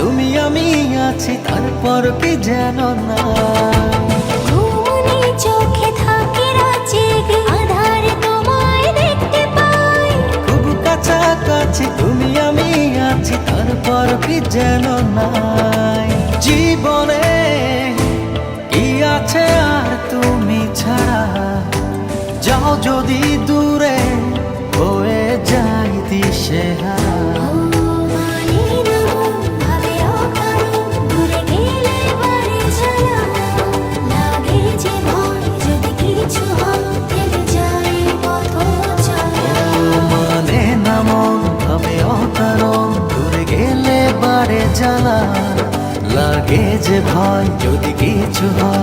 তুমি আমি আছি তারপর কি যেন না। ঘুমনি চোখে থাকে রাত জেগে, আধারে তোমায় দেখতে পাই। খুব কাছাকাছি তুমি আমি আছি তারপর কি যেন নাই। জীবনে কি আছে আর তুমি ছাড়া, যাও যদি দূরে হয়ে যাই দিশেহারা। মানে না মন ভাবে অকারণ, দূরে গেলে বাড়ে জ্বালা, লাগে যে ভয় যদি কিছু হয়।